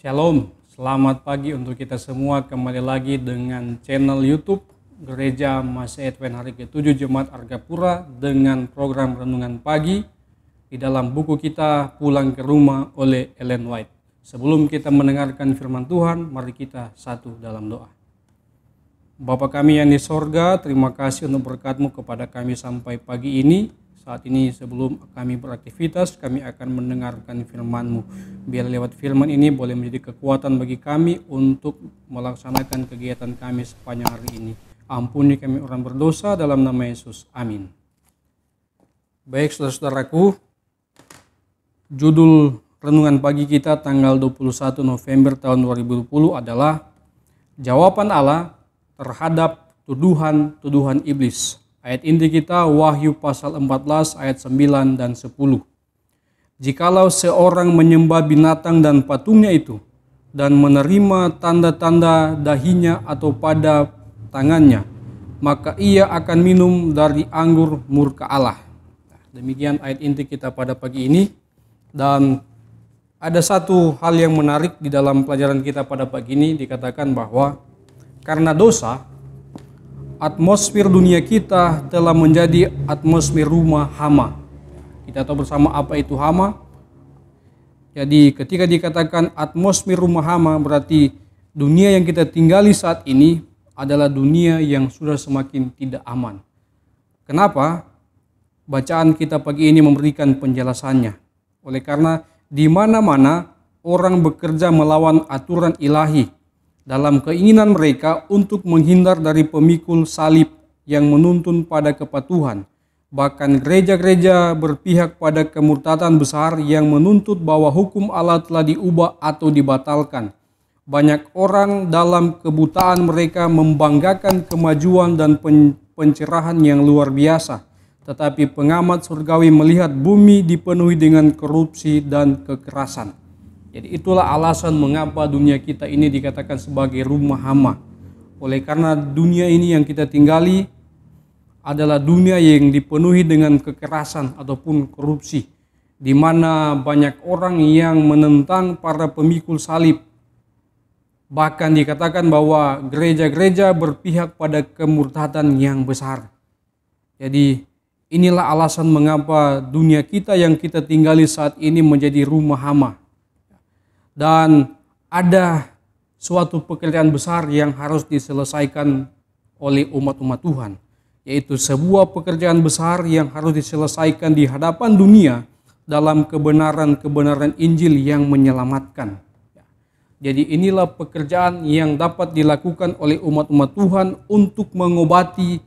Shalom, selamat pagi untuk kita semua. Kembali lagi dengan channel YouTube Gereja Masih Advent hari ke-7 Jemaat Argapura dengan program Renungan Pagi di dalam buku kita Pulang ke Rumah oleh Ellen White. Sebelum kita mendengarkan firman Tuhan, mari kita satu dalam doa. Bapa kami yang di sorga, terima kasih untuk berkat-Mu kepada kami sampai pagi ini. Saat ini sebelum kami beraktivitas, kami akan mendengarkan firman-Mu. Biar lewat firman ini boleh menjadi kekuatan bagi kami untuk melaksanakan kegiatan kami sepanjang hari ini. Ampuni kami orang berdosa dalam nama Yesus. Amin. Baik saudara-saudaraku, judul renungan pagi kita tanggal 21 November tahun 2020 adalah Jawaban Allah terhadap tuduhan-tuduhan iblis. Ayat inti kita Wahyu pasal 14 ayat 9 dan 10. Jikalau seorang menyembah binatang dan patungnya itu dan menerima tanda-tanda dahinya atau pada tangannya, maka ia akan minum dari anggur murka Allah. Demikian ayat inti kita pada pagi ini. Dan ada satu hal yang menarik di dalam pelajaran kita pada pagi ini, dikatakan bahwa karena dosa, atmosfer dunia kita telah menjadi atmosfer rumah hama. Kita tahu bersama apa itu hama. Jadi ketika dikatakan atmosfer rumah hama, berarti dunia yang kita tinggali saat ini adalah dunia yang sudah semakin tidak aman. Kenapa? Bacaan kita pagi ini memberikan penjelasannya. Oleh karena di mana-mana orang bekerja melawan aturan ilahi dalam keinginan mereka untuk menghindar dari pemikul salib yang menuntun pada kepatuhan. Bahkan gereja-gereja berpihak pada kemurtadan besar yang menuntut bahwa hukum Allah telah diubah atau dibatalkan. Banyak orang dalam kebutaan mereka membanggakan kemajuan dan pencerahan yang luar biasa. Tetapi pengamat surgawi melihat bumi dipenuhi dengan korupsi dan kekerasan. Jadi itulah alasan mengapa dunia kita ini dikatakan sebagai rumah hama. Oleh karena dunia ini yang kita tinggali adalah dunia yang dipenuhi dengan kekerasan ataupun korupsi, di mana banyak orang yang menentang para pemikul salib. Bahkan dikatakan bahwa gereja-gereja berpihak pada kemurtadan yang besar. Jadi inilah alasan mengapa dunia kita yang kita tinggali saat ini menjadi rumah hama. Dan ada suatu pekerjaan besar yang harus diselesaikan oleh umat-umat Tuhan, yaitu sebuah pekerjaan besar yang harus diselesaikan di hadapan dunia dalam kebenaran-kebenaran Injil yang menyelamatkan. Jadi inilah pekerjaan yang dapat dilakukan oleh umat-umat Tuhan untuk mengobati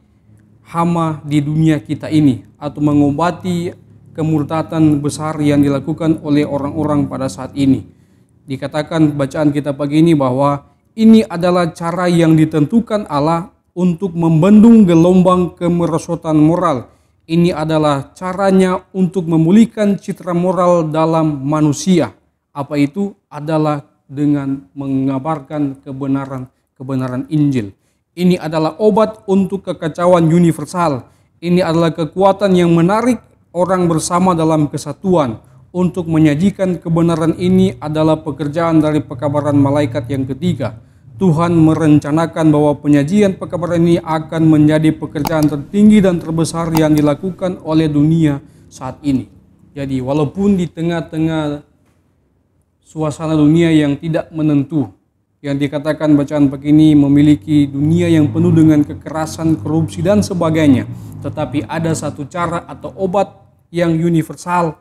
hama di dunia kita ini, atau mengobati kemurtatan besar yang dilakukan oleh orang-orang pada saat ini. Dikatakan bacaan kita pagi ini bahwa ini adalah cara yang ditentukan Allah untuk membendung gelombang kemerosotan moral. Ini adalah caranya untuk memulihkan citra moral dalam manusia. Apa itu? Adalah dengan mengabarkan kebenaran Injil. Ini adalah obat untuk kekacauan universal. Ini adalah kekuatan yang menarik orang bersama dalam kesatuan. Untuk menyajikan kebenaran ini adalah pekerjaan dari pekabaran malaikat yang ketiga. Tuhan merencanakan bahwa penyajian pekabaran ini akan menjadi pekerjaan tertinggi dan terbesar yang dilakukan oleh dunia saat ini. Jadi walaupun di tengah-tengah suasana dunia yang tidak menentu, yang dikatakan bacaan pagi ini memiliki dunia yang penuh dengan kekerasan, korupsi dan sebagainya, tetapi ada satu cara atau obat yang universal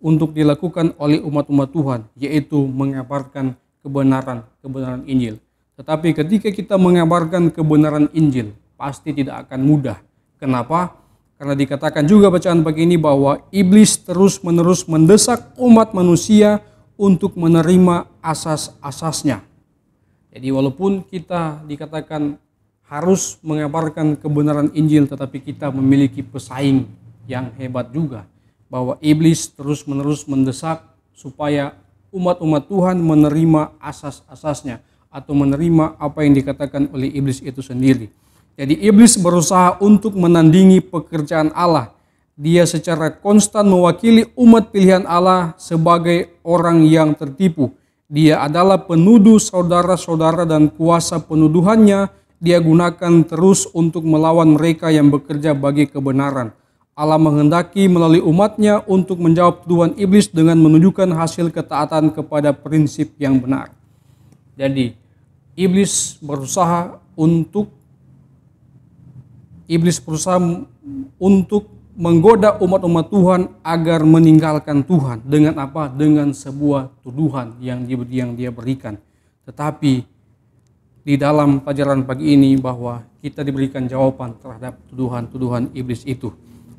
untuk dilakukan oleh umat-umat Tuhan, yaitu mengabarkan kebenaran Injil. Tetapi ketika kita mengabarkan kebenaran Injil, pasti tidak akan mudah. Kenapa? Karena dikatakan juga bacaan pagi ini bahwa iblis terus-menerus mendesak umat manusia untuk menerima asas-asasnya. Jadi walaupun kita dikatakan harus mengabarkan kebenaran Injil, tetapi kita memiliki pesaing yang hebat juga, bahwa iblis terus-menerus mendesak supaya umat-umat Tuhan menerima asas-asasnya atau menerima apa yang dikatakan oleh iblis itu sendiri. Jadi iblis berusaha untuk menandingi pekerjaan Allah. Dia secara konstan mewakili umat pilihan Allah sebagai orang yang tertipu. Dia adalah penuduh saudara-saudara dan kuasa penuduhannya dia gunakan terus untuk melawan mereka yang bekerja bagi kebenaran. Allah menghendaki melalui umatnya untuk menjawab tuduhan iblis dengan menunjukkan hasil ketaatan kepada prinsip yang benar. Jadi, iblis berusaha untuk menggoda umat-umat Tuhan agar meninggalkan Tuhan. Dengan apa? Dengan sebuah tuduhan yang dia berikan. Tetapi di dalam pelajaran pagi ini bahwa kita diberikan jawaban terhadap tuduhan-tuduhan iblis itu.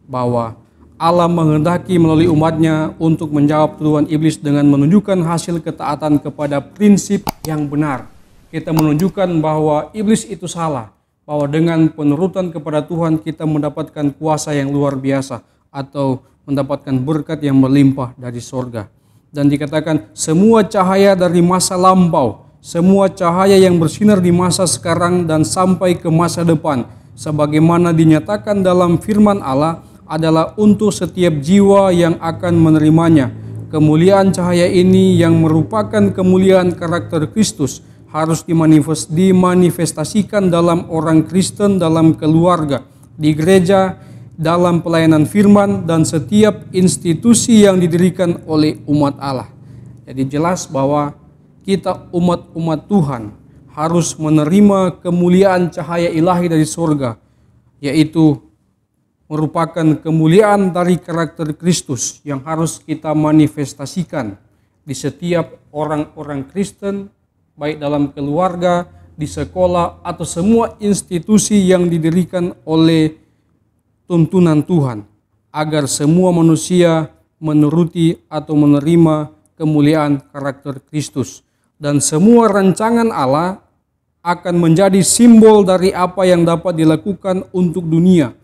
Bahwa Allah menghendaki melalui umatnya untuk menjawab tuduhan iblis dengan menunjukkan hasil ketaatan kepada prinsip yang benar. Kita menunjukkan bahwa iblis itu salah. Bahwa dengan penurutan kepada Tuhan kita mendapatkan kuasa yang luar biasa atau mendapatkan berkat yang melimpah dari sorga. Dan dikatakan semua cahaya dari masa lampau, semua cahaya yang bersinar di masa sekarang dan sampai ke masa depan, sebagaimana dinyatakan dalam firman Allah adalah untuk setiap jiwa yang akan menerimanya. Kemuliaan cahaya ini yang merupakan kemuliaan karakter Kristus harus dimanifestasikan dalam orang Kristen, dalam keluarga, di gereja, dalam pelayanan firman, dan setiap institusi yang didirikan oleh umat Allah. Jadi jelas bahwa kita umat-umat Tuhan harus menerima kemuliaan cahaya ilahi dari surga, yaitu merupakan kemuliaan dari karakter Kristus yang harus kita manifestasikan di setiap orang-orang Kristen, baik dalam keluarga, di sekolah, atau semua institusi yang didirikan oleh tuntunan Tuhan, agar semua manusia menuruti atau menerima kemuliaan karakter Kristus. Dan semua rancangan Allah akan menjadi simbol dari apa yang dapat dilakukan untuk dunia.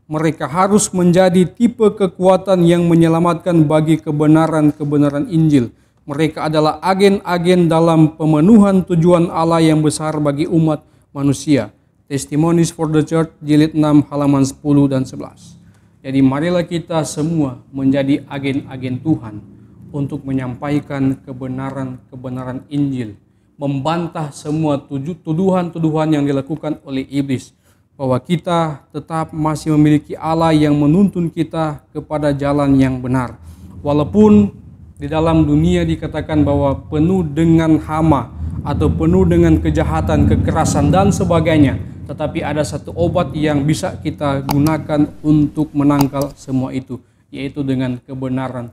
Mereka harus menjadi tipe kekuatan yang menyelamatkan bagi kebenaran-kebenaran Injil. Mereka adalah agen-agen dalam pemenuhan tujuan Allah yang besar bagi umat manusia. Testimonies for the Church, jilid 6, halaman 10 dan 11. Jadi marilah kita semua menjadi agen-agen Tuhan untuk menyampaikan kebenaran-kebenaran Injil. Membantah semua tuduhan-tuduhan yang dilakukan oleh iblis. Bahwa kita tetap masih memiliki Allah yang menuntun kita kepada jalan yang benar. Walaupun di dalam dunia dikatakan bahwa penuh dengan hama atau penuh dengan kejahatan, kekerasan dan sebagainya. Tetapi ada satu obat yang bisa kita gunakan untuk menangkal semua itu. Yaitu dengan kebenaran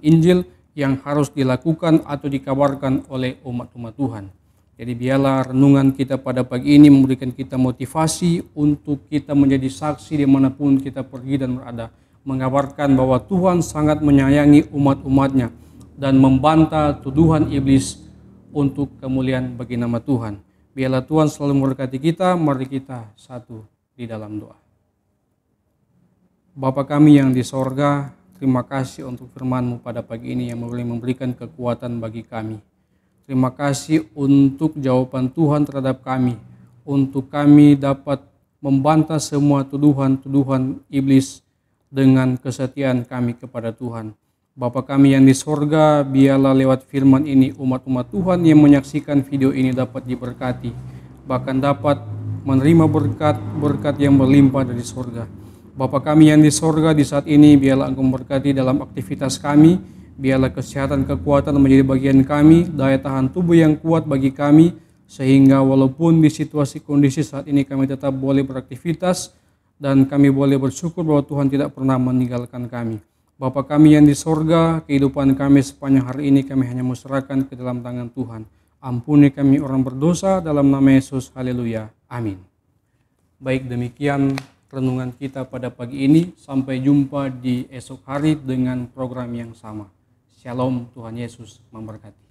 Injil yang harus dilakukan atau dikabarkan oleh umat-umat Tuhan. Jadi biarlah renungan kita pada pagi ini memberikan kita motivasi untuk kita menjadi saksi dimanapun kita pergi dan berada. Mengabarkan bahwa Tuhan sangat menyayangi umat-umatnya dan membantah tuduhan iblis untuk kemuliaan bagi nama Tuhan. Biarlah Tuhan selalu memberkati kita, mari kita satu di dalam doa. Bapa kami yang di sorga, terima kasih untuk firman-Mu pada pagi ini yang boleh memberikan kekuatan bagi kami. Terima kasih untuk jawaban Tuhan terhadap kami, untuk kami dapat membantah semua tuduhan-tuduhan iblis dengan kesetiaan kami kepada Tuhan. Bapa kami yang di sorga, biarlah lewat firman ini umat-umat Tuhan yang menyaksikan video ini dapat diberkati, bahkan dapat menerima berkat yang berlimpah dari sorga. Bapa kami yang di sorga, di saat ini biarlah Engkau memberkati dalam aktivitas kami, biarlah kesehatan kekuatan menjadi bagian kami, daya tahan tubuh yang kuat bagi kami, sehingga walaupun di situasi kondisi saat ini kami tetap boleh beraktivitas, dan kami boleh bersyukur bahwa Tuhan tidak pernah meninggalkan kami. Bapa kami yang di sorga, kehidupan kami sepanjang hari ini kami hanya serahkan ke dalam tangan Tuhan. Ampuni kami orang berdosa dalam nama Yesus, haleluya, amin. Baik, demikian renungan kita pada pagi ini. Sampai jumpa di esok hari dengan program yang sama. Shalom, Tuhan Yesus memberkati.